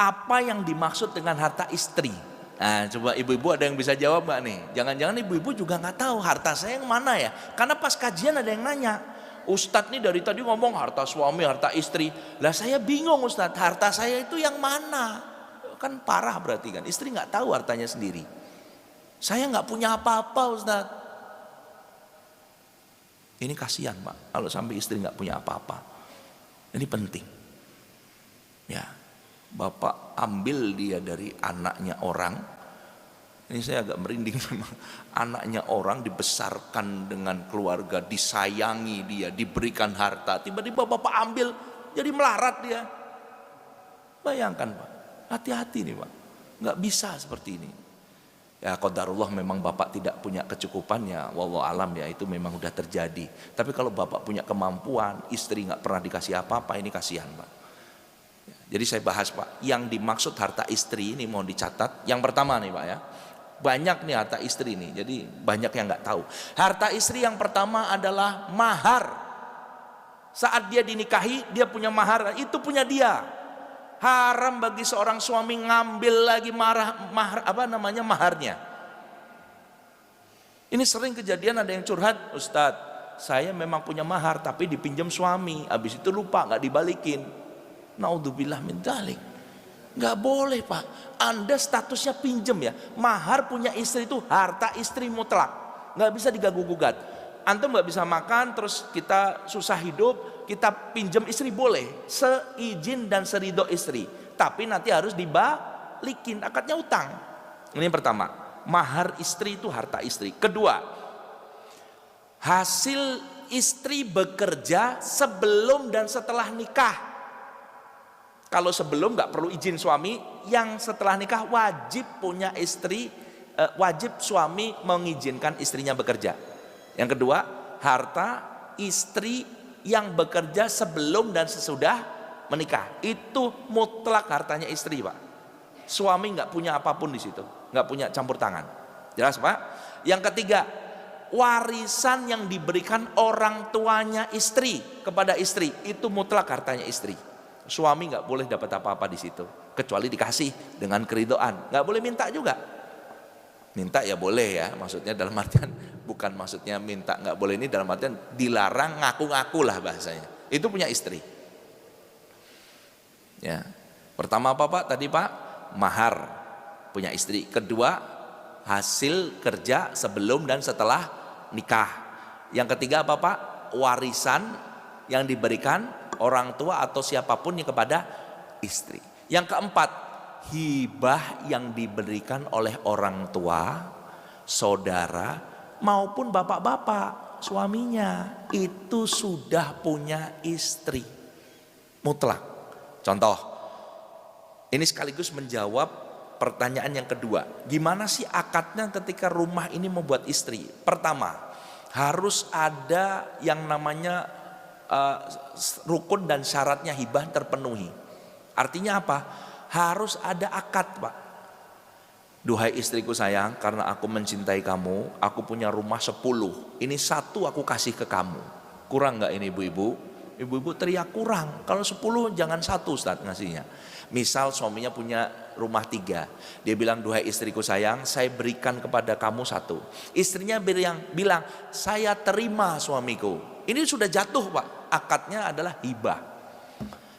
Apa yang dimaksud dengan harta istri? Nah, coba ibu-ibu ada yang bisa jawab nggak nih? Jangan-jangan ibu-ibu juga nggak tahu harta saya yang mana ya? Karena pas kajian ada yang nanya, Ustadz nih dari tadi ngomong harta suami, harta istri. Lah saya bingung Ustadz, harta saya itu yang mana? Kan parah berarti kan, istri nggak tahu hartanya sendiri. Saya nggak punya apa-apa Ustadz. Ini kasihan Pak, kalau sampai istri nggak punya apa-apa. Ini penting. Ya, Bapak ambil dia dari anaknya orang. Ini saya agak merinding memang. Anaknya orang dibesarkan dengan keluarga, disayangi dia, diberikan harta. Tiba-tiba Bapak ambil, jadi melarat dia. Bayangkan Pak, hati-hati nih Pak. Nggak bisa seperti ini. Ya qadarullah memang Bapak tidak punya kecukupan ya, wallahu alam ya, itu memang udah terjadi. Tapi kalau Bapak punya kemampuan, istri nggak pernah dikasih apa-apa, ini kasihan Pak. Jadi saya bahas Pak, yang dimaksud harta istri ini mau dicatat. Yang pertama nih Pak ya, banyak nih harta istri nih, jadi banyak yang nggak tahu. Harta istri yang pertama adalah mahar. Saat dia dinikahi, dia punya mahar, itu punya dia. Haram bagi seorang suami ngambil lagi maharnya. Ini sering kejadian, ada yang curhat, Ustadz, saya memang punya mahar tapi dipinjam suami, habis itu lupa nggak dibalikin. Naudzubillah min dzalik. Nggak boleh Pak, Anda statusnya pinjem ya. Mahar punya istri itu harta istri mutlak, nggak bisa diganggu gugat. Antum nggak bisa makan, terus kita susah hidup, kita pinjem istri boleh, seizin dan seridho istri. Tapi nanti harus dibalikin, akadnya utang. Ini yang pertama, mahar istri itu harta istri. Kedua, hasil istri bekerja sebelum dan setelah nikah. Kalau sebelum nggak perlu izin suami, yang setelah nikah wajib punya istri, wajib suami mengizinkan istrinya bekerja. Yang kedua, harta istri yang bekerja sebelum dan sesudah menikah, itu mutlak hartanya istri Pak. Suami nggak punya apapun di situ, nggak punya campur tangan. Jelas Pak? Yang ketiga, warisan yang diberikan orang tuanya istri kepada istri, itu mutlak hartanya istri. Suami nggak boleh dapat apa-apa di situ, kecuali dikasih dengan keridhaan. Nggak boleh minta juga. Minta ya boleh ya, maksudnya dalam artian bukan maksudnya minta nggak boleh, ini dalam artian dilarang ngaku-ngaku lah bahasanya. Itu punya istri. Ya, pertama apa Pak tadi Pak? Mahar punya istri. Kedua, hasil kerja sebelum dan setelah nikah. Yang ketiga apa Pak? Warisan yang diberikan orang tua atau siapapun yang kepada istri. Yang keempat, hibah yang diberikan oleh orang tua, saudara maupun bapak-bapak suaminya, itu sudah punya istri mutlak. Contoh, ini sekaligus menjawab pertanyaan yang kedua, gimana sih akadnya ketika rumah ini membuat istri? Pertama, harus ada yang namanya rukun dan syaratnya hibah terpenuhi. Artinya apa? Harus ada akad Pak. Duhai istriku sayang, karena aku mencintai kamu, aku punya rumah 10, ini 1 aku kasih ke kamu. Kurang gak ini ibu-ibu? Ibu-ibu teriak kurang. Kalau 10 jangan 1 Ustaz ngasihnya. Misal suaminya punya rumah 3, dia bilang, duhai istriku sayang, saya berikan kepada kamu 1. Istrinya bilang, saya terima suamiku. Ini sudah jatuh Pak, akadnya adalah hibah.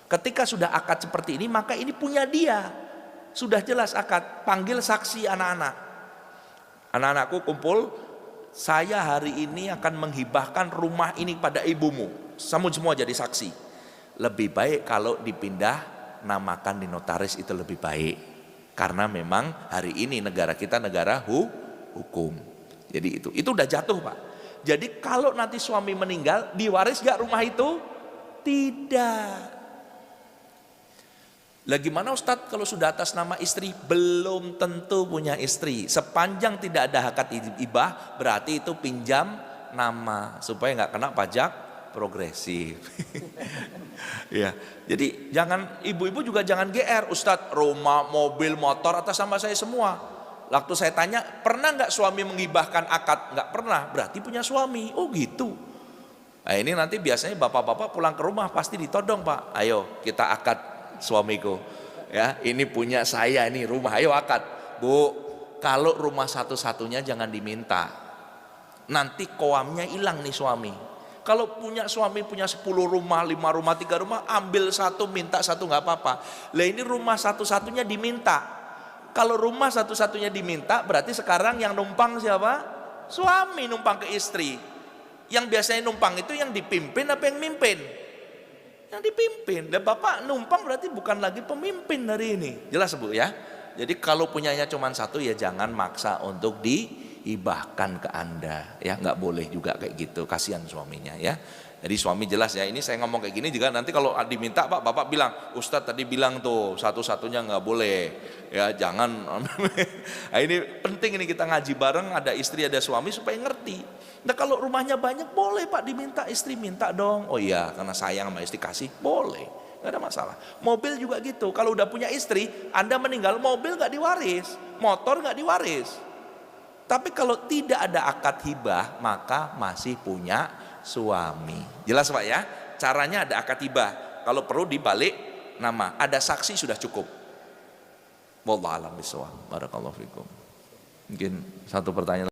Ketika sudah akad seperti ini, maka ini punya dia. Sudah jelas akad, panggil saksi anak-anak. Anak-anakku kumpul, saya hari ini akan menghibahkan rumah ini pada ibumu. Kamu semua jadi saksi. Lebih baik kalau dipindah namakan di notaris, itu lebih baik. Karena memang hari ini negara kita negara hukum. Jadi itu udah jatuh Pak. Jadi kalau nanti suami meninggal, diwaris gak rumah itu? Tidak. Lah gimana Ustadz kalau sudah atas nama istri? Belum tentu punya istri. Sepanjang tidak ada akad hibah, berarti itu pinjam nama, supaya nggak kena pajak progresif. Ya, jadi jangan, ibu-ibu juga jangan GR, Ustadz rumah, mobil, motor atas nama saya semua. Waktu saya tanya, pernah nggak suami menghibahkan akad? Nggak pernah, berarti punya suami. Oh gitu. Nah ini nanti biasanya bapak-bapak pulang ke rumah pasti ditodong Pak. Ayo kita akad suamiku. Ya, ini punya saya, ini rumah. Ayo akad. Bu, kalau rumah satu-satunya jangan diminta. Nanti koamnya hilang nih suami. Kalau punya suami punya 10 rumah, 5 rumah, 3 rumah, ambil satu, minta satu nggak apa-apa. Lah ini rumah satu-satunya diminta. Kalau rumah satu-satunya diminta, berarti sekarang yang numpang siapa? Suami numpang ke istri. Yang biasanya numpang itu yang dipimpin apa yang mimpin? Yang dipimpin. Dan bapak numpang berarti bukan lagi pemimpin hari ini. Jelas Bu ya? Jadi kalau punyanya cuma satu ya jangan maksa untuk dihibahkan ke Anda. Ya nggak boleh juga kayak gitu. Kasihan suaminya ya. Jadi suami jelas ya, ini saya ngomong kayak gini juga nanti kalau diminta Pak, bapak bilang, Ustadz tadi bilang tuh satu-satunya nggak boleh, ya jangan. Nah, ini penting ini kita ngaji bareng, ada istri ada suami supaya ngerti. Nah kalau rumahnya banyak boleh Pak diminta, istri minta dong. Oh iya karena sayang sama istri kasih, boleh, nggak ada masalah. Mobil juga gitu, kalau udah punya istri, Anda meninggal mobil nggak diwaris, motor nggak diwaris. Tapi kalau tidak ada akad hibah maka masih punya suami. Jelas Pak ya? Caranya ada akad hibah. Kalau perlu dibalik nama, ada saksi sudah cukup. Wallahu a'lam bishawab. Barakallahu fikum. Mungkin satu pertanyaan